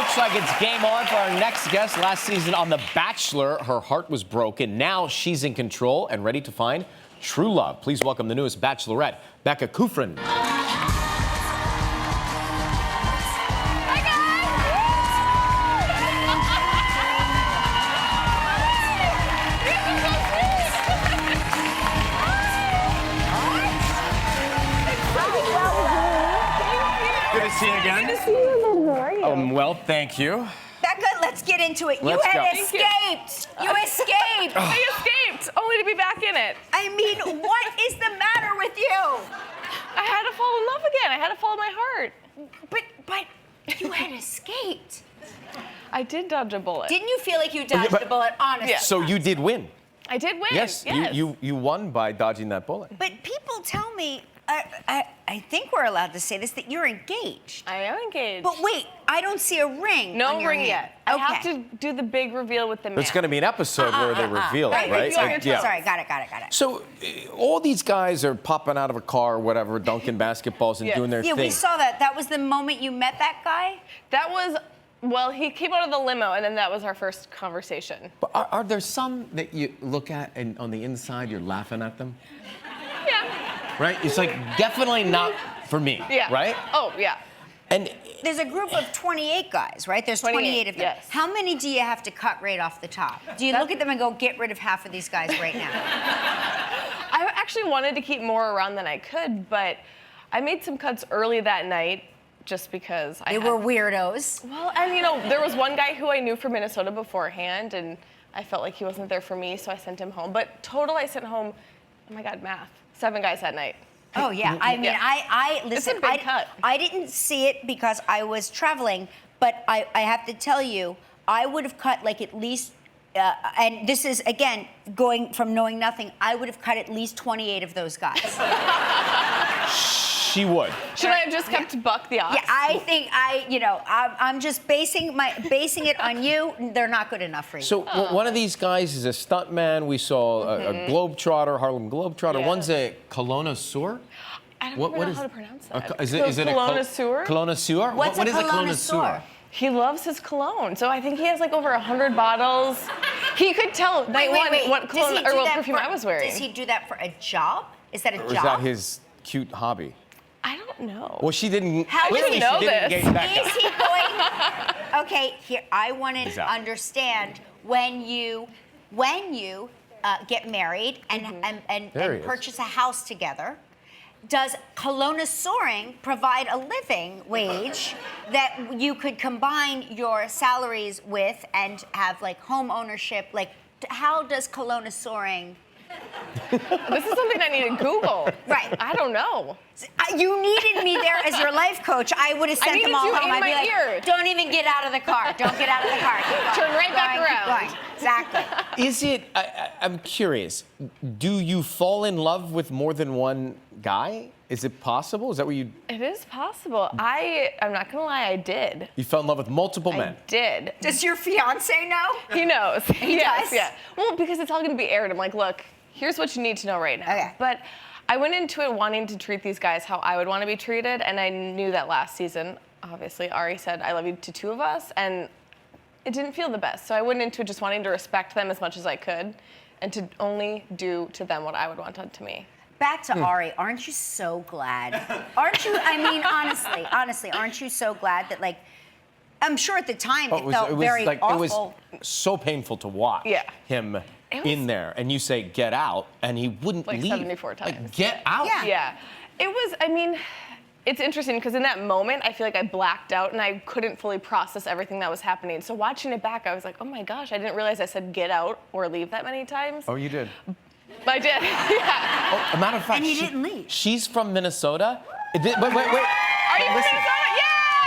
Looks like it's game on for our next guest. Last season on The Bachelor, her heart was broken. Now she's in control and ready to find true love. Please welcome the newest Bachelorette, Becca Kufrin. Good to see you again. Good to see you. How are you? Well, thank you. Becca, let's get into it. Let's you had go. escaped. You escaped. I escaped, only to be back in it. I mean, what is the matter with you? I had to fall in love again. I had to follow my heart. But you had escaped. I did dodge a bullet. Didn't you feel like you dodged a bullet, honestly? Yeah. So you did win. I did win. Yes, you won by dodging that bullet. But people tell me, I think we're allowed to say this, that you're engaged. I am engaged. But wait, I don't see a ring. No on your ring hand. yet. Okay. I have to do the big reveal with the man. There's going to be an episode where they reveal it, right? Sorry, got it. So all these guys are popping out of a car or whatever, dunking basketballs and doing their Yeah, thing. we saw that. That was the moment you met that guy? That was, well, he came out of the limo, and then that was our first conversation. But are there some that you look at and on the inside you're laughing at them? Yeah. Right? It's like definitely not for me. Yeah. Right? Oh, yeah. And There's a group of 28 guys, right? There's 28 of them. yes. How many do you have to cut right off the top? Do you look at them and go, get rid of half of these guys right now? I actually wanted to keep more around than I could, but I made some cuts early that night just because They were weirdos. Well, and you know, there was one guy who I knew from Minnesota beforehand, and I felt like he wasn't there for me, so I sent him home. But total, I sent home, oh my God, math, 7 guys that night. Oh yeah, I mean, Yeah. I listen. It's a big cut. I didn't see it because I was traveling, but I have to tell you, I would have cut like at least, and this is again going from knowing nothing. I would have cut at least 28 of those guys. she would. Should I have just kept Buck the Ox? Yeah, I think I'm just basing it on you. They're not good enough for you. So one of these guys is a stuntman. We saw a Globetrotter, Harlem Globetrotter. Yeah. One's a colonosaur. I don't What know is how to pronounce that. Is it a colonosaur? Colonosaur? What's what a is a colonosaur? He loves his cologne, so I think he has like over 100 bottles. He could tell night one what Does he cologne or do what that perfume I was wearing. Does he do that for a job? Is that a Or job? is that his cute hobby? I don't know. Well, she didn't. How would clearly you know she didn't this? engage Becca. Is he going? Okay, here I want He's to out. understand when you get married and There he is. purchase a house together. Does colonasauring provide a living wage that you could combine your salaries with and have like home ownership? Like, how does colonasauring? This is something I need to Google. Right. I don't know. You needed me there as your life coach. I would have sent needed them all you home. in I'd be my like, ear. don't even get out of the car. Don't get out of the car. Keep going. Turn right Keep back going, keep around. going. Exactly. Is it? I'm curious. Do you fall in love with more than one guy? Is it possible? Is that what you? It is possible. I'm not gonna lie, I did. You fell in love with multiple men. I did. Does your fiance know? He knows. He Yes, does? Yeah. Well, because it's all gonna be aired. I'm like, look, here's what you need to know right now. Okay. But I went into it wanting to treat these guys how I would want to be treated, and I knew that last season, obviously, Ari said I love you to 2 of us, and it didn't feel the best. So I went into it just wanting to respect them as much as I could, and to only do to them what I would want done to me. Back to Ari, aren't you so glad? Aren't you, I mean, honestly, aren't you so glad that, like, I'm sure at the time it felt very awful. It was so painful to watch him in there, and you say, get out, and he wouldn't like leave. 74 times. Like, get out. Yeah. Yeah. It was, I mean, it's interesting because in that moment, I feel like I blacked out and I couldn't fully process everything that was happening. So watching it back, I was like, oh my gosh, I didn't realize I said get out or leave that many times. Oh, you did. I did, yeah. Oh, a matter of fact, And you didn't leave. She's from Minnesota. Wait. Are you from Minnesota?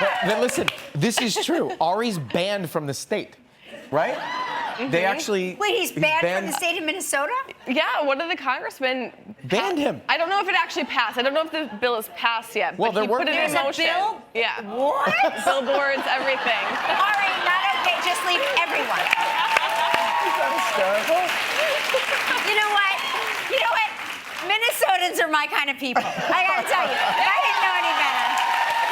Yeah! But listen, this is true. Ari's banned from the state, right? They actually. Wait, he's banned from the state of Minnesota? Yeah, one of the congressmen banned him. I don't know if it actually passed. I don't know if the bill is passed yet, Well, but he put it in There's a motion. bill? Yeah. What? Billboards, everything. Ari, not okay. Just leave everyone. Is that hysterical? You know what? Minnesotans are my kind of people. I gotta tell you, I didn't know any better.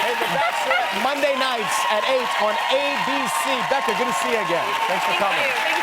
Hey, The Bachelorette, Monday nights at 8 on ABC. Becca, good to see you again. Thanks for coming. Thank you.